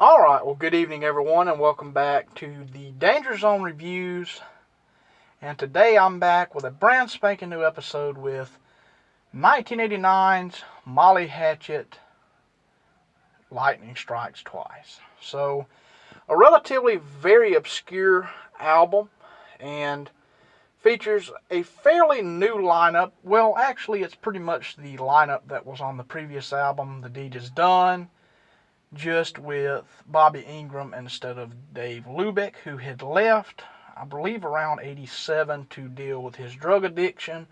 Alright, well, good evening, everyone, and welcome back to the Danger Zone Reviews. And today I'm back with a brand spanking new episode with 1989's Molly Hatchet, Lightning Strikes Twice. So, a relatively very obscure album, and features a fairly new lineup. Well, actually, it's pretty much the lineup that was on the previous album, The Deed Is Done, just with Bobby Ingram instead of Dave Lubeck, who had left, I believe, around 87 to deal with his drug addiction.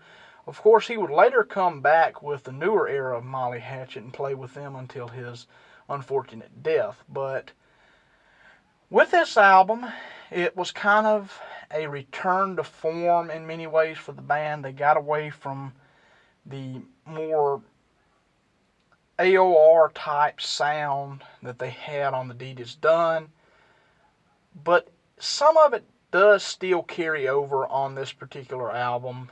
Of course, he would later come back with the newer era of Molly Hatchet and play with them until his unfortunate death. But with this album, it was kind of a return to form in many ways for the band. They got away from the more AOR type sound that they had on The Deed Is Done, but some of it does still carry over on this particular album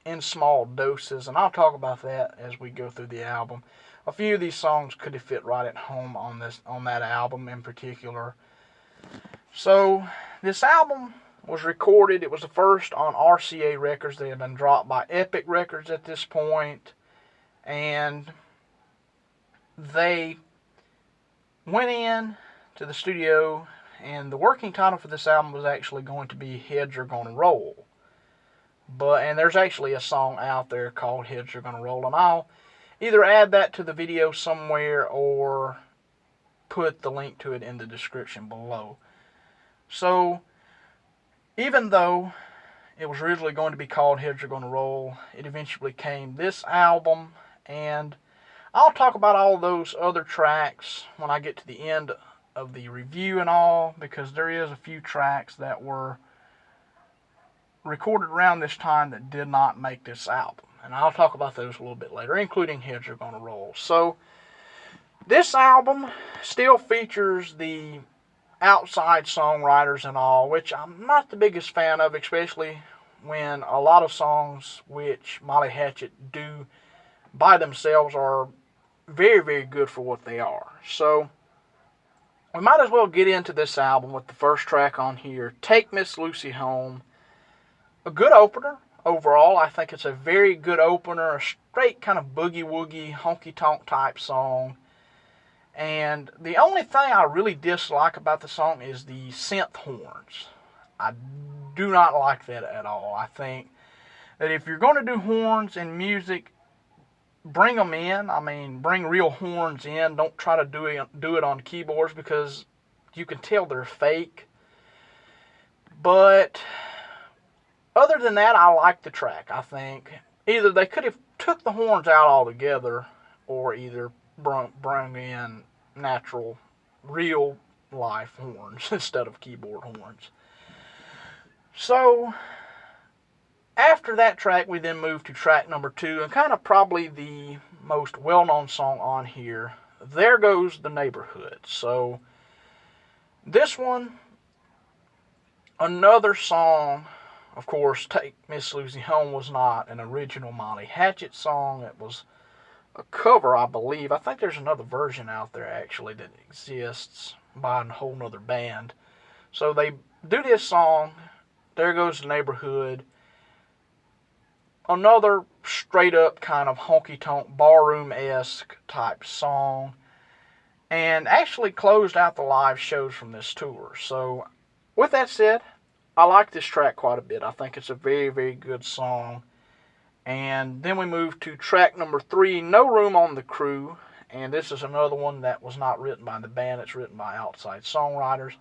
in small doses, and I'll talk about that as we go through the album. A few of these songs could have fit right at home on that album in particular. So this album was recorded. It was the first on RCA Records. They had been dropped by Epic Records at this point, and they went in to the studio, and the working title for this album was actually going to be Heads Are Gonna Roll. And there's actually a song out there called Heads Are Gonna Roll, and I'll either add that to the video somewhere or put the link to it in the description below. So, even though it was originally going to be called Heads Are Gonna Roll, it eventually became this album, and I'll talk about all those other tracks when I get to the end of the review and all, because there is a few tracks that were recorded around this time that did not make this album. And I'll talk about those a little bit later, including Heads Are Gonna Roll. So, this album still features the outside songwriters and all, which I'm not the biggest fan of, especially when a lot of songs which Molly Hatchet do by themselves are very, very good for what they are. So, we might as well get into this album with the first track on here, Take Miss Lucy Home. A good opener overall. I think it's a very good opener, a straight kind of boogie-woogie, honky-tonk type song. And the only thing I really dislike about the song is the synth horns. I do not like that at all. I think that if you're going to do horns in music, bring them in. I mean, bring real horns in. Don't try to do it on keyboards, because you can tell they're fake. But other than that, I like the track. I think either they could have took the horns out altogether, or either bring in natural, real life horns instead of keyboard horns. So, after that track, we then move to track number 2, and kind of probably the most well-known song on here, There Goes the Neighborhood. So, this one, another song. Of course, Take Miss Lucy Home was not an original Molly Hatchet song. It was a cover, I believe. I think there's another version out there, actually, that exists by a whole nother band. So they do this song, There Goes the Neighborhood. Another straight-up kind of honky-tonk, barroom-esque type song. And actually closed out the live shows from this tour. So, with that said, I like this track quite a bit. I think it's a very, very good song. And then we move to track number 3, No Room on the Crew. And this is another one that was not written by the band. It's written by outside songwriters.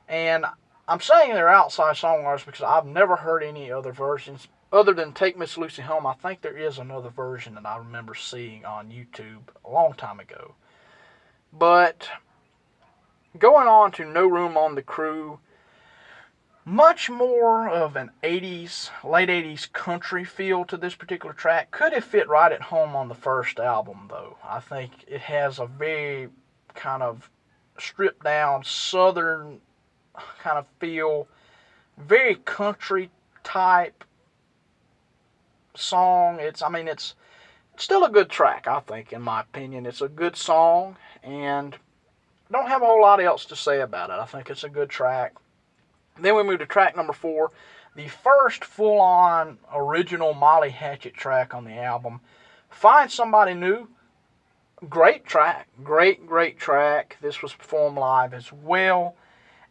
And I'm saying they're outside songwriters because I've never heard any other versions. Other than Take Miss Lucy Home, I think there is another version that I remember seeing on YouTube a long time ago. But going on to No Room on the Crew, much more of an 80s, late 80s country feel to this particular track. Could have fit right at home on the first album, though. I think it has a very kind of stripped down southern kind of feel, very country type song. It's still a good track, I think, in my opinion. It's a good song, and don't have a whole lot else to say about it. I think it's a good track. Then we move to track number 4, the first full-on original Molly Hatchet track on the album, Find Somebody New. Great track. Great track. This was performed live as well.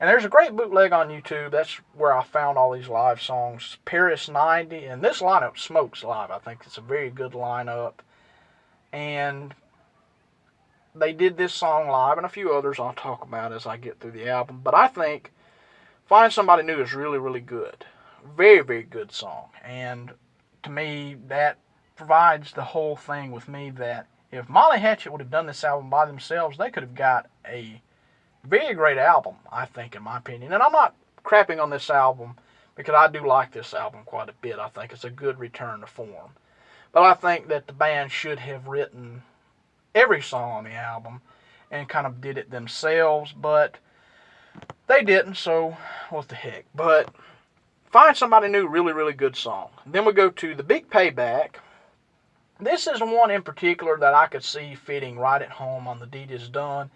And there's a great bootleg on YouTube. That's where I found all these live songs. Paris 90. And this lineup smokes live. I think it's a very good lineup. And they did this song live and a few others I'll talk about as I get through the album. But I think Find Somebody New is really good. Very good song. And to me, that provides the whole thing with me that if Molly Hatchet would have done this album by themselves, they could have got a very great album, I think, in my opinion. And I'm not crapping on this album because I do like this album quite a bit. I think it's a good return to form. But I think that the band should have written every song on the album and kind of did it themselves, but they didn't, so what the heck. But Find Somebody New, really good song. Then we go to The Big Payback. This is one in particular that I could see fitting right at home on The Deed Is Done.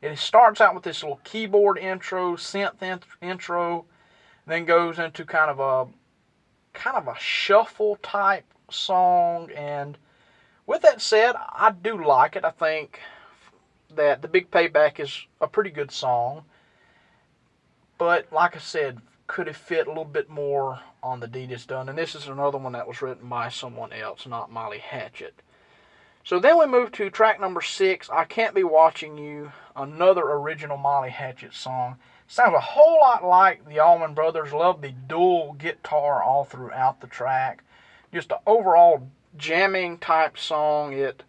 It starts out with this little keyboard intro, synth intro, then goes into kind of a shuffle type song. And with that said, I do like it. I think that The Big Payback is a pretty good song. But like I said, could have fit a little bit more on The Deed Is Done. And this is another one that was written by someone else, not Molly Hatchet. So then we move to track number 6, I Can't Be Watching You, another original Molly Hatchet song. Sounds a whole lot like the Allman Brothers. Love the dual guitar all throughout the track. Just an overall jamming type song. It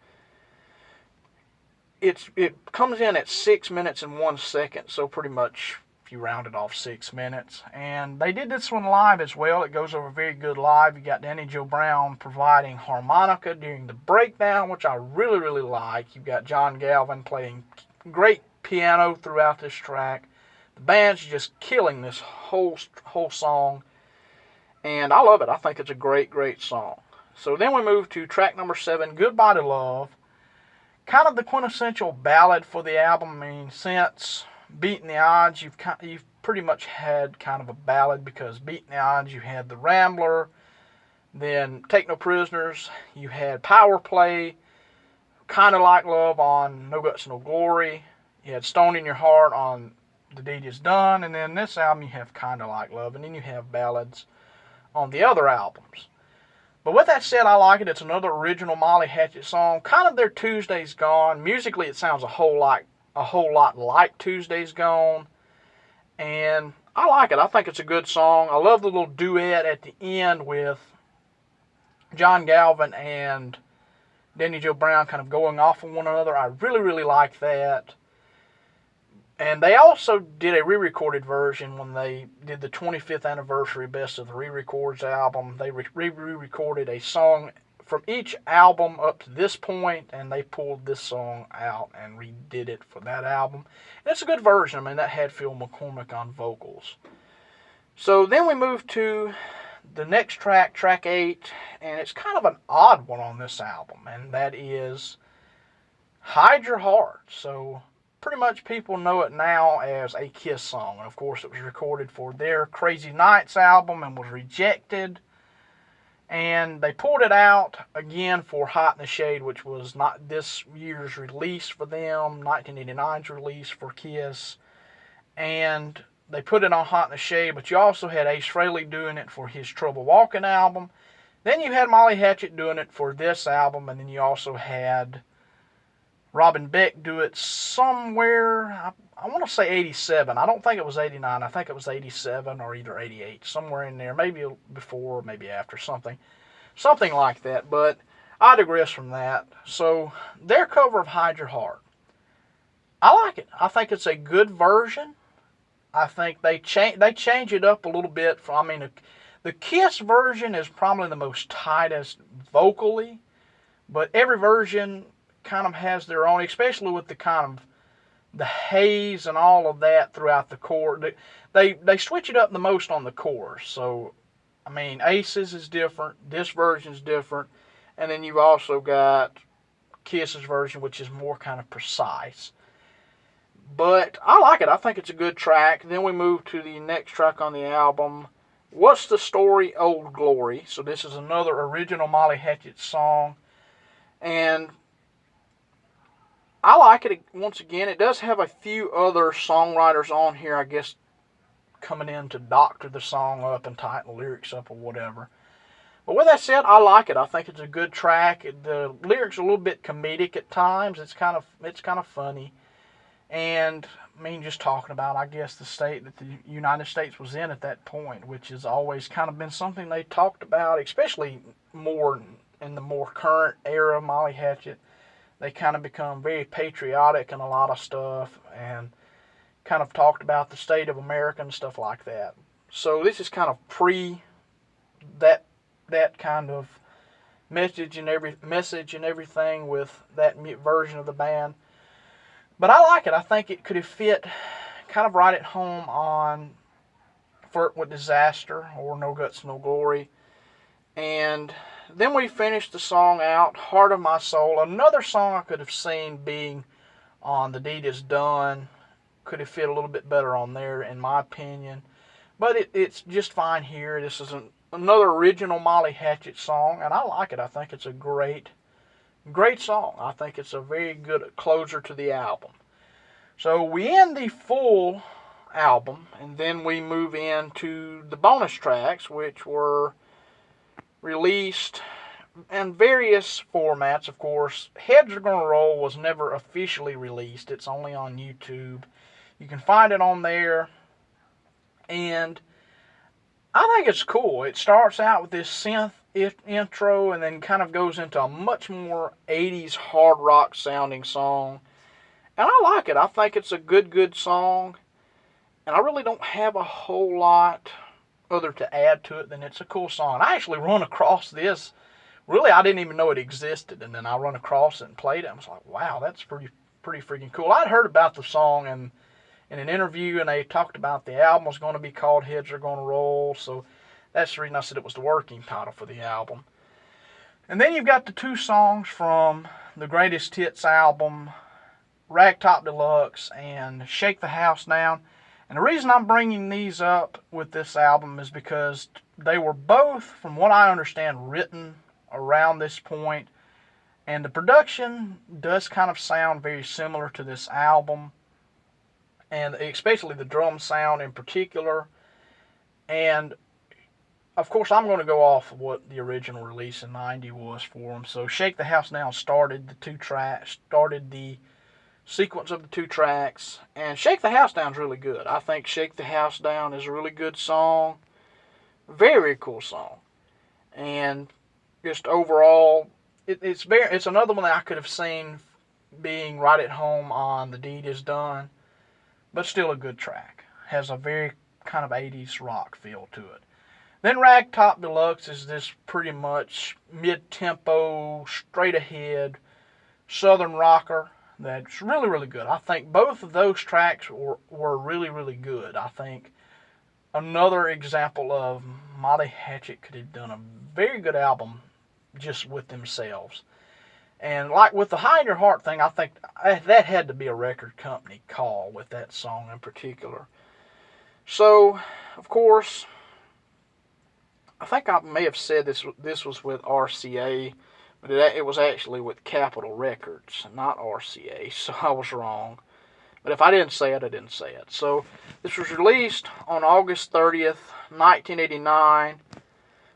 comes in at 6 minutes and 1 second, so pretty much you round it off 6 minutes. And they did this one live as well. It goes over very good live. You got Danny Joe Brown providing harmonica during the breakdown, which I really like. You've got John Galvin playing great piano throughout this track. The band's just killing this whole song, and I love it. I think it's a great song. So then we move to track number 7, Goodbye to Love. Kind of the quintessential ballad for the album. I mean, since Beating the Odds, you've pretty much had kind of a ballad, because Beating the Odds, you had The Rambler, then Take No Prisoners, you had Power Play, Kinda Like Love on No Guts No Glory, you had Stone in Your Heart on The Deed Is Done, and then this album you have Kinda Like Love, and then you have ballads on the other albums. But with that said, I like it. It's another original Molly Hatchet song, kind of their Tuesday's Gone. Musically, it sounds a whole lot like Tuesday's Gone, and I like it. I think it's a good song. I love the little duet at the end with John Galvin and Danny Joe Brown kind of going off on one another. I really like that. And they also did a re-recorded version when they did the 25th anniversary Best of the Re-Records album. They re-recorded a song from each album up to this point, and they pulled this song out and redid it for that album. And it's a good version. I mean, that had Phil McCormick on vocals. So then we move to the next track, track 8, and it's kind of an odd one on this album, and that is Hide Your Heart. So pretty much people know it now as a Kiss song. And of course, it was recorded for their Crazy Nights album and was rejected. And they pulled it out again for Hot in the Shade, which was not this year's release for them, 1989's release for Kiss. And they put it on Hot in the Shade, but you also had Ace Frehley doing it for his Trouble Walking album. Then you had Molly Hatchet doing it for this album, and then you also had Robin Beck do it somewhere, I want to say 87. I don't think it was 89. I think it was 87 or either 88, somewhere in there. Maybe before, maybe after, something like that. But I digress from that. So their cover of Hide Your Heart, I like it. I think it's a good version. I think they change it up a little bit. The Kiss version is probably the most tightest vocally, but every version kind of has their own, especially with the kind of the haze and all of that throughout the chorus. They switch it up the most on the chorus. So, I mean, Ace's is different, this version's different, and then you've also got Kiss's version, which is more kind of precise. But I like it. I think it's a good track. Then we move to the next track on the album, What's the Story, Old Glory. So this is another original Molly Hatchet song. And I like it. Once again, it does have a few other songwriters on here, I guess, coming in to doctor the song up and tighten the lyrics up or whatever. But with that said, I like it. I think it's a good track. The lyrics are a little bit comedic at times. It's kind of funny. And I mean, just talking about, I guess, the state that the United States was in at that point, which has always kind of been something they talked about, especially more in the more current era of Molly Hatchet. They kind of become very patriotic in a lot of stuff and kind of talked about the state of America and stuff like that. So this is kind of pre that kind of message and everything with that version of the band. But I like it. I think it could have fit kind of right at home on Flirt with Disaster or No Guts, No Glory. And then we finished the song out, Heart of My Soul. Another song I could have seen being on The Deed Is Done. Could have fit a little bit better on there, in my opinion. But it's just fine here. This is another original Molly Hatchet song, and I like it. I think it's a great song. I think it's a very good closer to the album. So we end the full album, and then we move into the bonus tracks, which were released in various formats, of course. Heads Are Gonna Roll was never officially released. It's only on YouTube. You can find it on there, and I think it's cool. It starts out with this synth intro and then kind of goes into a much more 80s hard rock sounding song. And I like it. I think it's a good song. And I really don't have a whole lot other to add to it than it's a cool song. And I actually run across this. Really, I didn't even know it existed. And then I run across it and played it. I was like, wow, that's pretty freaking cool. I'd heard about the song in an interview, and they talked about the album was going to be called Heads Are Gonna Roll. So that's the reason I said it was the working title for the album. And then you've got the two songs from the Greatest Hits album, Ragtop Deluxe and Shake the House Down. And the reason I'm bringing these up with this album is because they were both, from what I understand, written around this point. And the production does kind of sound very similar to this album. And especially the drum sound in particular. And of course, I'm going to go off of what the original release in '90 was for them. So Shake the House Down started the sequence of the two tracks. And Shake the House Down is really good. I think Shake the House Down is a really good song. Very cool song. And just overall, it's another one that I could have seen being right at home on The Deed Is Done. But still a good track. Has a very kind of 80s rock feel to it. Then Ragtop Deluxe is this pretty much mid-tempo, straight-ahead southern rocker that's really good. I think both of those tracks were really good. I think another example of Molly Hatchet could have done a very good album just with themselves. And like with the High in Your Heart thing, I think that had to be a record company call with that song in particular. So, of course, I think I may have said this was with RCA, but it was actually with Capitol Records, not RCA, so I was wrong. But if I didn't say it, I didn't say it. So, this was released on August 30th, 1989.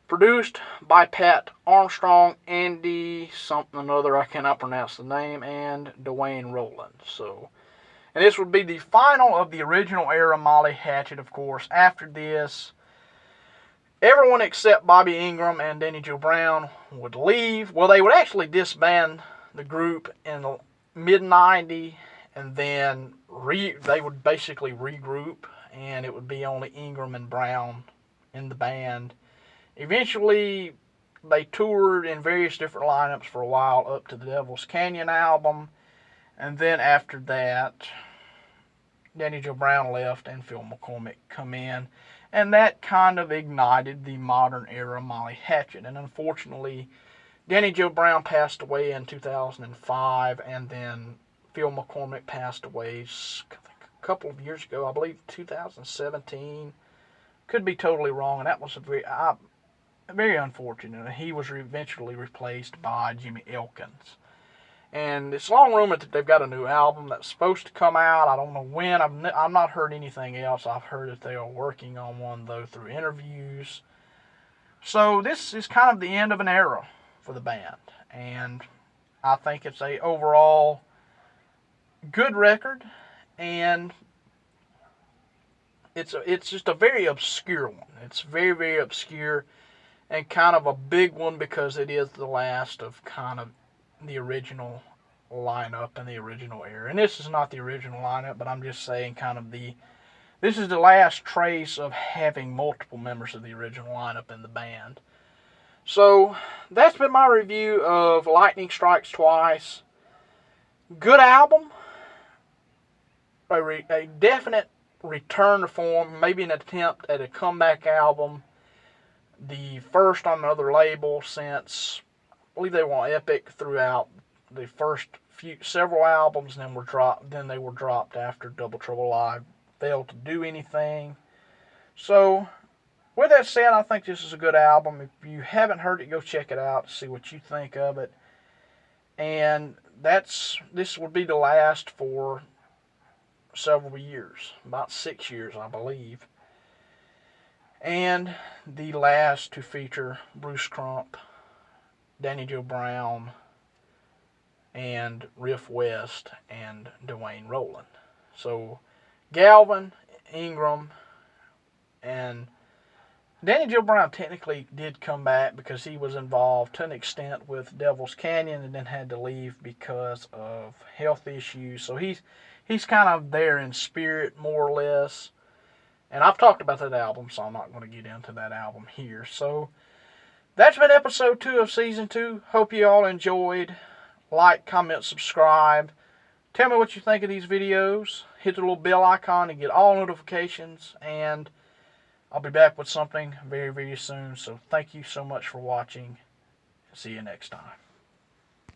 Produced by Pat Armstrong, Andy something another, I cannot pronounce the name, and Dwayne Rowland. And this would be the final of the original era Molly Hatchet, of course. After this, everyone except Bobby Ingram and Danny Joe Brown would leave. Well, they would actually disband the group in mid-90, and then they would basically regroup, and it would be only Ingram and Brown in the band. Eventually, they toured in various different lineups for a while up to the Devil's Canyon album. And then after that, Danny Joe Brown left and Phil McCormick come in. And that kind of ignited the modern era Molly Hatchet. And unfortunately, Danny Joe Brown passed away in 2005. And then Phil McCormick passed away a couple of years ago, I believe 2017. Could be totally wrong, and that was very unfortunate. He was eventually replaced by Jimmy Elkins. And it's long rumored that they've got a new album that's supposed to come out. I don't know when. I've not heard anything else. I've heard that they are working on one, though, through interviews. So this is kind of the end of an era for the band. And I think it's a overall good record. And it's just a very obscure one. It's very, very obscure and kind of a big one because it is the last of kind of the original lineup in the original era. And this is not the original lineup, but I'm just saying kind of this is the last trace of having multiple members of the original lineup in the band. So that's been my review of Lightning Strikes Twice. Good album. A definite return to form, maybe an attempt at a comeback album. The first on another label since, I believe they were Epic throughout the first several albums, and then they were dropped after Double Trouble Live failed to do anything. So, with that said, I think this is a good album. If you haven't heard it, go check it out to see what you think of it. And this will be the last for several years, about 6 years, I believe. And the last to feature Bruce Crump, Danny Joe Brown, and Riff West, and Dwayne Rowland. So, Galvin, Ingram, and Danny Joe Brown technically did come back because he was involved to an extent with Devil's Canyon and then had to leave because of health issues. So he's kind of there in spirit, more or less. And I've talked about that album, so I'm not going to get into that album here. So, that's been episode 2 of season 2. Hope you all enjoyed. Like, comment, subscribe. Tell me what you think of these videos. Hit the little bell icon to get all notifications. And I'll be back with something very, very soon. So, thank you so much for watching. See you next time.